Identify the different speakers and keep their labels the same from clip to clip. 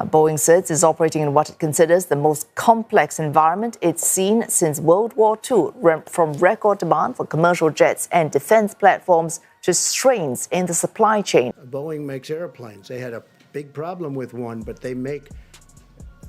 Speaker 1: Boeing says it's operating in what it considers the most complex environment it's seen since World War II, from record demand for commercial jets and defense platforms to strains in the supply chain.
Speaker 2: Boeing makes airplanes. They had a big problem with one, but they make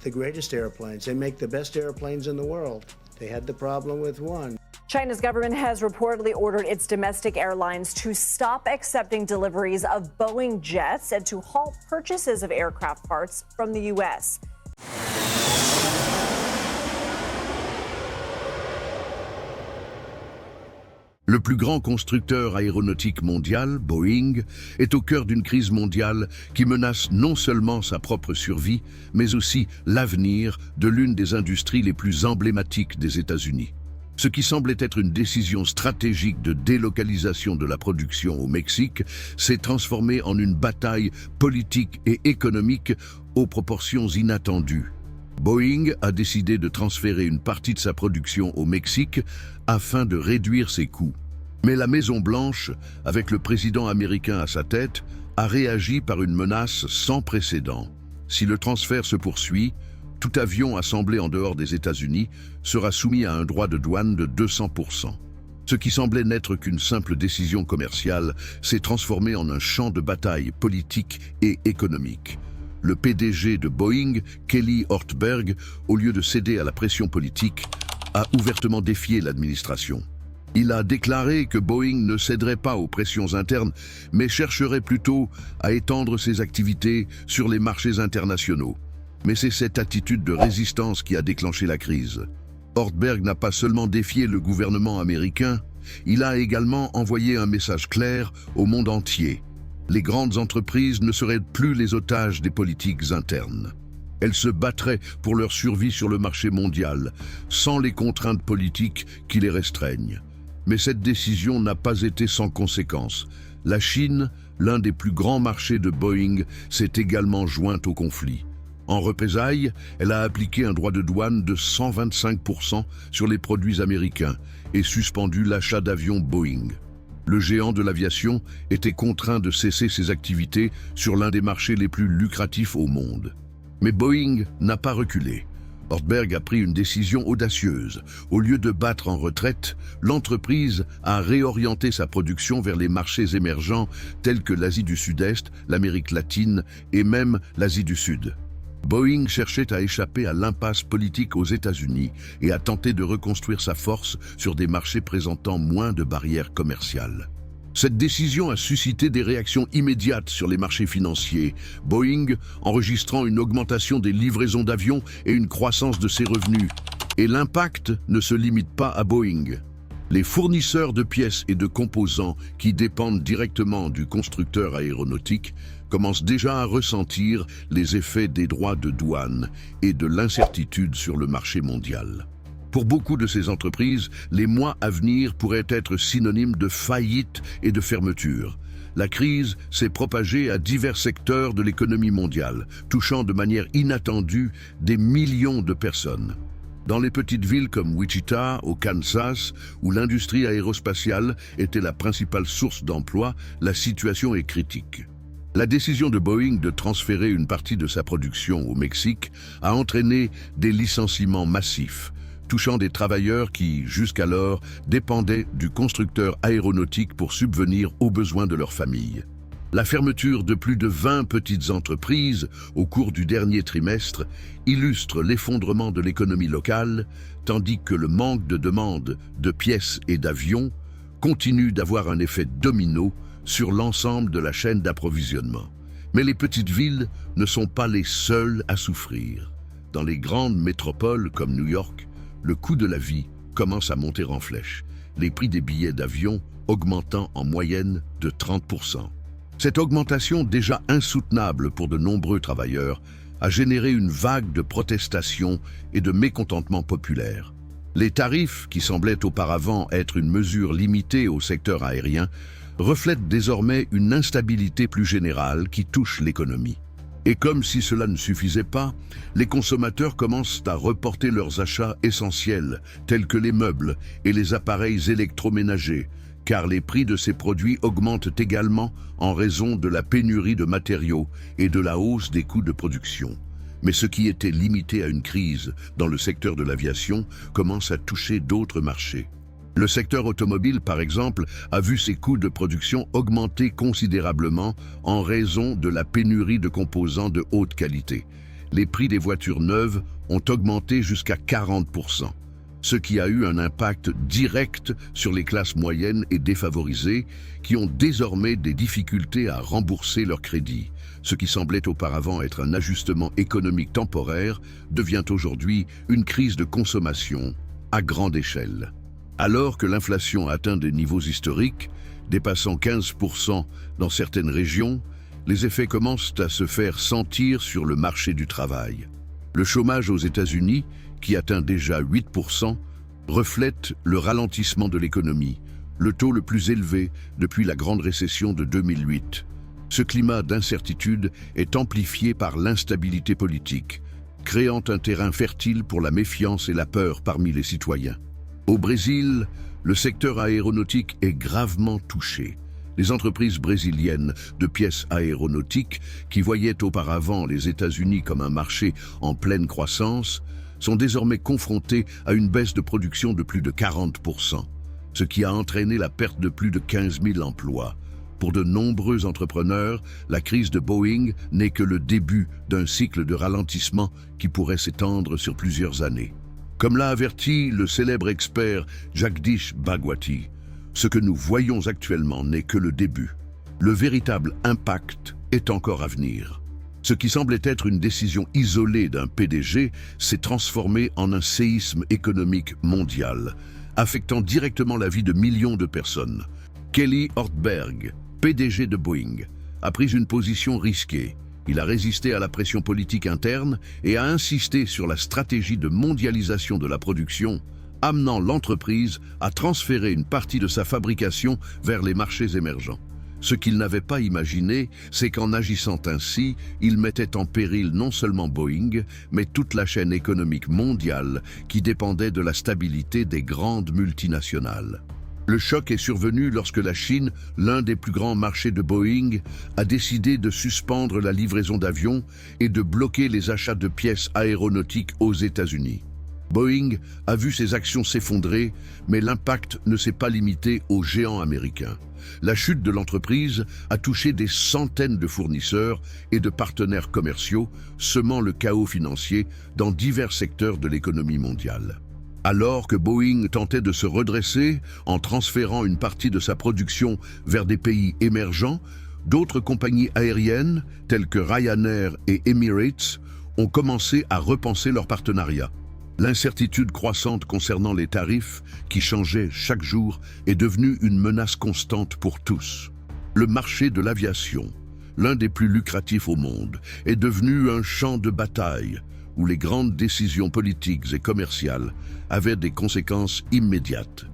Speaker 2: the greatest airplanes. They make the best airplanes in the world. They had the problem with one.
Speaker 3: China's government has reportedly ordered its domestic airlines to stop accepting deliveries of Boeing jets and to halt purchases of aircraft parts from the U.S.
Speaker 4: Le plus grand constructeur aéronautique mondial, Boeing, est au cœur d'une crise mondiale qui menace non seulement sa propre survie, mais aussi l'avenir de l'une des industries les plus emblématiques des États-Unis. Ce qui semblait être une décision stratégique de délocalisation de la production au Mexique s'est transformé en une bataille politique et économique aux proportions inattendues. Boeing a décidé de transférer une partie de sa production au Mexique afin de réduire ses coûts. Mais la Maison-Blanche, avec le président américain à sa tête, a réagi par une menace sans précédent. Si le transfert se poursuit, tout avion assemblé en dehors des États-Unis sera soumis à un droit de douane de 200%. Ce qui semblait n'être qu'une simple décision commerciale s'est transformé en un champ de bataille politique et économique. Le PDG de Boeing, Kelly Ortberg, au lieu de céder à la pression politique, a ouvertement défié l'administration. Il a déclaré que Boeing ne céderait pas aux pressions internes, mais chercherait plutôt à étendre ses activités sur les marchés internationaux. Mais c'est cette attitude de résistance qui a déclenché la crise. Ortberg n'a pas seulement défié le gouvernement américain, il a également envoyé un message clair au monde entier. Les grandes entreprises ne seraient plus les otages des politiques internes. Elles se battraient pour leur survie sur le marché mondial, sans les contraintes politiques qui les restreignent. Mais cette décision n'a pas été sans conséquences. La Chine, l'un des plus grands marchés de Boeing, s'est également jointe au conflit. En représailles, elle a appliqué un droit de douane de 125% sur les produits américains et suspendu l'achat d'avions Boeing. Le géant de l'aviation était contraint de cesser ses activités sur l'un des marchés les plus lucratifs au monde. Mais Boeing n'a pas reculé. Ortberg a pris une décision audacieuse. Au lieu de battre en retraite, l'entreprise a réorienté sa production vers les marchés émergents tels que l'Asie du Sud-Est, l'Amérique latine et même l'Asie du Sud. Boeing cherchait à échapper à l'impasse politique aux États-Unis et a tenté de reconstruire sa force sur des marchés présentant moins de barrières commerciales. Cette décision a suscité des réactions immédiates sur les marchés financiers, Boeing enregistrant une augmentation des livraisons d'avions et une croissance de ses revenus. Et l'impact ne se limite pas à Boeing. Les fournisseurs de pièces et de composants qui dépendent directement du constructeur aéronautique commencent déjà à ressentir les effets des droits de douane et de l'incertitude sur le marché mondial. Pour beaucoup de ces entreprises, les mois à venir pourraient être synonymes de faillite et de fermeture. La crise s'est propagée à divers secteurs de l'économie mondiale, touchant de manière inattendue des millions de personnes. Dans les petites villes comme Wichita, au Kansas, où l'industrie aérospatiale était la principale source d'emploi, la situation est critique. La décision de Boeing de transférer une partie de sa production au Mexique a entraîné des licenciements massifs, touchant des travailleurs qui, jusqu'alors, dépendaient du constructeur aéronautique pour subvenir aux besoins de leur famille. La fermeture de plus de 20 petites entreprises au cours du dernier trimestre illustre l'effondrement de l'économie locale, tandis que le manque de demande de pièces et d'avions continue d'avoir un effet domino sur l'ensemble de la chaîne d'approvisionnement. Mais les petites villes ne sont pas les seules à souffrir. Dans les grandes métropoles comme New York, le coût de la vie commence à monter en flèche, les prix des billets d'avion augmentant en moyenne de 30%. Cette augmentation, déjà insoutenable pour de nombreux travailleurs, a généré une vague de protestations et de mécontentement populaire. Les tarifs, qui semblaient auparavant être une mesure limitée au secteur aérien, reflètent désormais une instabilité plus générale qui touche l'économie. Et comme si cela ne suffisait pas, les consommateurs commencent à reporter leurs achats essentiels, tels que les meubles et les appareils électroménagers, car les prix de ces produits augmentent également en raison de la pénurie de matériaux et de la hausse des coûts de production. Mais ce qui était limité à une crise dans le secteur de l'aviation commence à toucher d'autres marchés. Le secteur automobile, par exemple, a vu ses coûts de production augmenter considérablement en raison de la pénurie de composants de haute qualité. Les prix des voitures neuves ont augmenté jusqu'à 40%, ce qui a eu un impact direct sur les classes moyennes et défavorisées qui ont désormais des difficultés à rembourser leurs crédits. Ce qui semblait auparavant être un ajustement économique temporaire devient aujourd'hui une crise de consommation à grande échelle. Alors que l'inflation atteint des niveaux historiques, dépassant 15% dans certaines régions, les effets commencent à se faire sentir sur le marché du travail. Le chômage aux États-Unis, qui atteint déjà 8%, reflète le ralentissement de l'économie, le taux le plus élevé depuis la grande récession de 2008. Ce climat d'incertitude est amplifié par l'instabilité politique, créant un terrain fertile pour la méfiance et la peur parmi les citoyens. Au Brésil, le secteur aéronautique est gravement touché. Les entreprises brésiliennes de pièces aéronautiques, qui voyaient auparavant les États-Unis comme un marché en pleine croissance, sont désormais confrontées à une baisse de production de plus de 40%, ce qui a entraîné la perte de plus de 15 000 emplois. Pour de nombreux entrepreneurs, la crise de Boeing n'est que le début d'un cycle de ralentissement qui pourrait s'étendre sur plusieurs années. Comme l'a averti le célèbre expert Jagdish Bhagwati, ce que nous voyons actuellement n'est que le début. Le véritable impact est encore à venir. Ce qui semblait être une décision isolée d'un PDG s'est transformé en un séisme économique mondial, affectant directement la vie de millions de personnes. Kelly Ortberg, PDG de Boeing, a pris une position risquée. Il a résisté à la pression politique interne et a insisté sur la stratégie de mondialisation de la production, amenant l'entreprise à transférer une partie de sa fabrication vers les marchés émergents. Ce qu'il n'avait pas imaginé, c'est qu'en agissant ainsi, il mettait en péril non seulement Boeing, mais toute la chaîne économique mondiale qui dépendait de la stabilité des grandes multinationales. Le choc est survenu lorsque la Chine, l'un des plus grands marchés de Boeing, a décidé de suspendre la livraison d'avions et de bloquer les achats de pièces aéronautiques aux États-Unis. Boeing a vu ses actions s'effondrer, mais l'impact ne s'est pas limité aux géants américains. La chute de l'entreprise a touché des centaines de fournisseurs et de partenaires commerciaux, semant le chaos financier dans divers secteurs de l'économie mondiale. Alors que Boeing tentait de se redresser en transférant une partie de sa production vers des pays émergents, d'autres compagnies aériennes, telles que Ryanair et Emirates, ont commencé à repenser leur partenariat. L'incertitude croissante concernant les tarifs, qui changeaient chaque jour, est devenue une menace constante pour tous. Le marché de l'aviation, l'un des plus lucratifs au monde, est devenu un champ de bataille où les grandes décisions politiques et commerciales avaient des conséquences immédiates.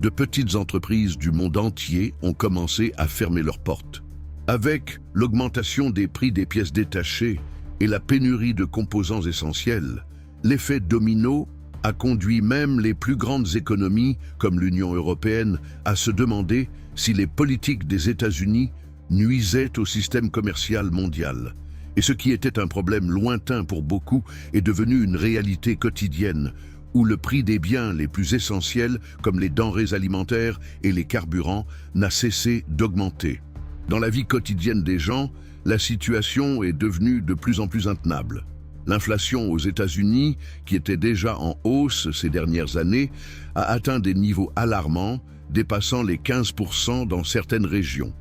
Speaker 4: De petites entreprises du monde entier ont commencé à fermer leurs portes. Avec l'augmentation des prix des pièces détachées et la pénurie de composants essentiels, l'effet domino a conduit même les plus grandes économies, comme l'Union européenne, à se demander si les politiques des États-Unis nuisaient au système commercial mondial. Et ce qui était un problème lointain pour beaucoup est devenu une réalité quotidienne, où le prix des biens les plus essentiels, comme les denrées alimentaires et les carburants, n'a cessé d'augmenter. Dans la vie quotidienne des gens, la situation est devenue de plus en plus intenable. L'inflation aux États-Unis, qui était déjà en hausse ces dernières années, a atteint des niveaux alarmants, dépassant les 15% dans certaines régions.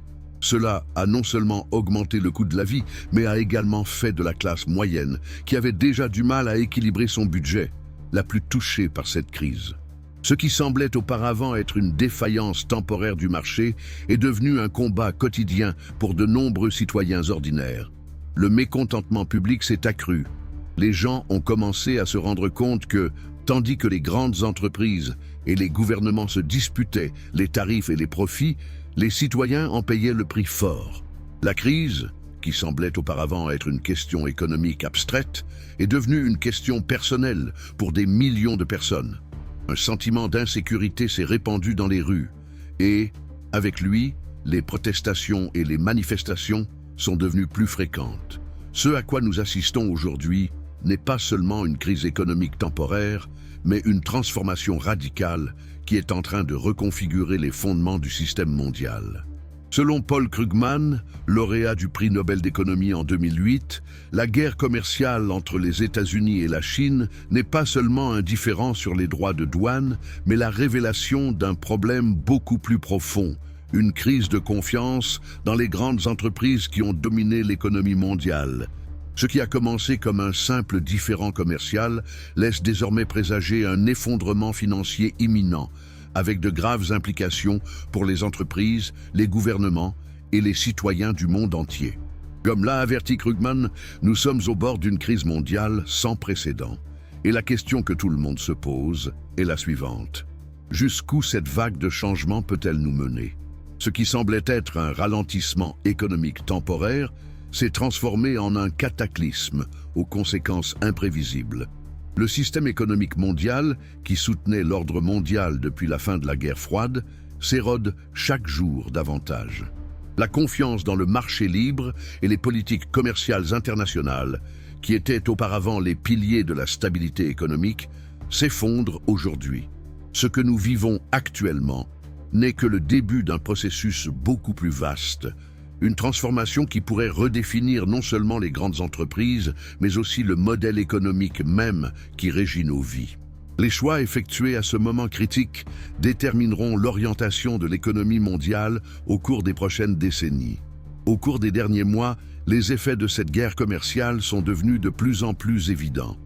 Speaker 4: Cela a non seulement augmenté le coût de la vie, mais a également fait de la classe moyenne, qui avait déjà du mal à équilibrer son budget, la plus touchée par cette crise. Ce qui semblait auparavant être une défaillance temporaire du marché est devenu un combat quotidien pour de nombreux citoyens ordinaires. Le mécontentement public s'est accru. Les gens ont commencé à se rendre compte que, tandis que les grandes entreprises et les gouvernements se disputaient les tarifs et les profits, les citoyens en payaient le prix fort. La crise, qui semblait auparavant être une question économique abstraite, est devenue une question personnelle pour des millions de personnes. Un sentiment d'insécurité s'est répandu dans les rues et, avec lui, les protestations et les manifestations sont devenues plus fréquentes. Ce à quoi nous assistons aujourd'hui n'est pas seulement une crise économique temporaire, mais une transformation radicale qui est en train de reconfigurer les fondements du système mondial. Selon Paul Krugman, lauréat du prix Nobel d'économie en 2008, la guerre commerciale entre les États-Unis et la Chine n'est pas seulement un différend sur les droits de douane, mais la révélation d'un problème beaucoup plus profond, une crise de confiance dans les grandes entreprises qui ont dominé l'économie mondiale. Ce qui a commencé comme un simple différend commercial laisse désormais présager un effondrement financier imminent, avec de graves implications pour les entreprises, les gouvernements et les citoyens du monde entier. Comme l'a averti Krugman, nous sommes au bord d'une crise mondiale sans précédent. Et la question que tout le monde se pose est la suivante. Jusqu'où cette vague de changement peut-elle nous mener? Ce qui semblait être un ralentissement économique temporaire s'est transformé en un cataclysme aux conséquences imprévisibles. Le système économique mondial, qui soutenait l'ordre mondial depuis la fin de la guerre froide, s'érode chaque jour davantage. La confiance dans le marché libre et les politiques commerciales internationales, qui étaient auparavant les piliers de la stabilité économique, s'effondrent aujourd'hui. Ce que nous vivons actuellement n'est que le début d'un processus beaucoup plus vaste, une transformation qui pourrait redéfinir non seulement les grandes entreprises, mais aussi le modèle économique même qui régit nos vies. Les choix effectués à ce moment critique détermineront l'orientation de l'économie mondiale au cours des prochaines décennies. Au cours des derniers mois, les effets de cette guerre commerciale sont devenus de plus en plus évidents.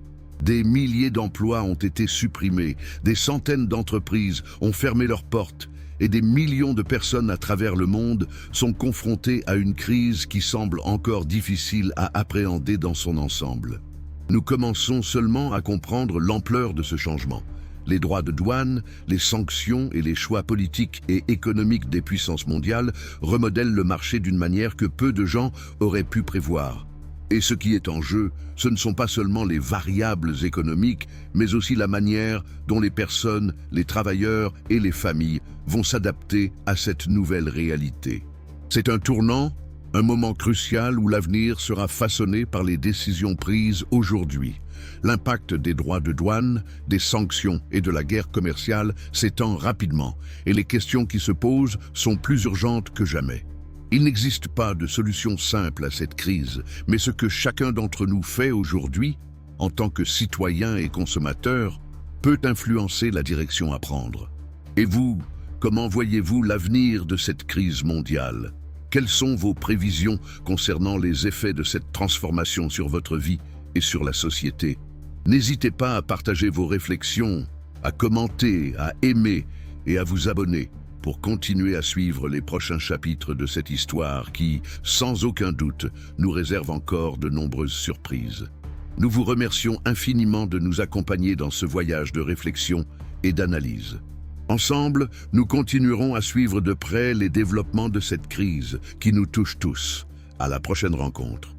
Speaker 4: Des milliers d'emplois ont été supprimés, des centaines d'entreprises ont fermé leurs portes, et des millions de personnes à travers le monde sont confrontées à une crise qui semble encore difficile à appréhender dans son ensemble. Nous commençons seulement à comprendre l'ampleur de ce changement. Les droits de douane, les sanctions et les choix politiques et économiques des puissances mondiales remodèlent le marché d'une manière que peu de gens auraient pu prévoir. Et ce qui est en jeu, ce ne sont pas seulement les variables économiques, mais aussi la manière dont les personnes, les travailleurs et les familles vont s'adapter à cette nouvelle réalité. C'est un tournant, un moment crucial où l'avenir sera façonné par les décisions prises aujourd'hui. L'impact des droits de douane, des sanctions et de la guerre commerciale s'étend rapidement, et les questions qui se posent sont plus urgentes que jamais. Il n'existe pas de solution simple à cette crise, mais ce que chacun d'entre nous fait aujourd'hui, en tant que citoyen et consommateur, peut influencer la direction à prendre. Et vous, comment voyez-vous l'avenir de cette crise mondiale? Quelles sont vos prévisions concernant les effets de cette transformation sur votre vie et sur la société? N'hésitez pas à partager vos réflexions, à commenter, à aimer et à vous abonner pour continuer à suivre les prochains chapitres de cette histoire qui, sans aucun doute, nous réserve encore de nombreuses surprises. Nous vous remercions infiniment de nous accompagner dans ce voyage de réflexion et d'analyse. Ensemble, nous continuerons à suivre de près les développements de cette crise qui nous touche tous. À la prochaine rencontre.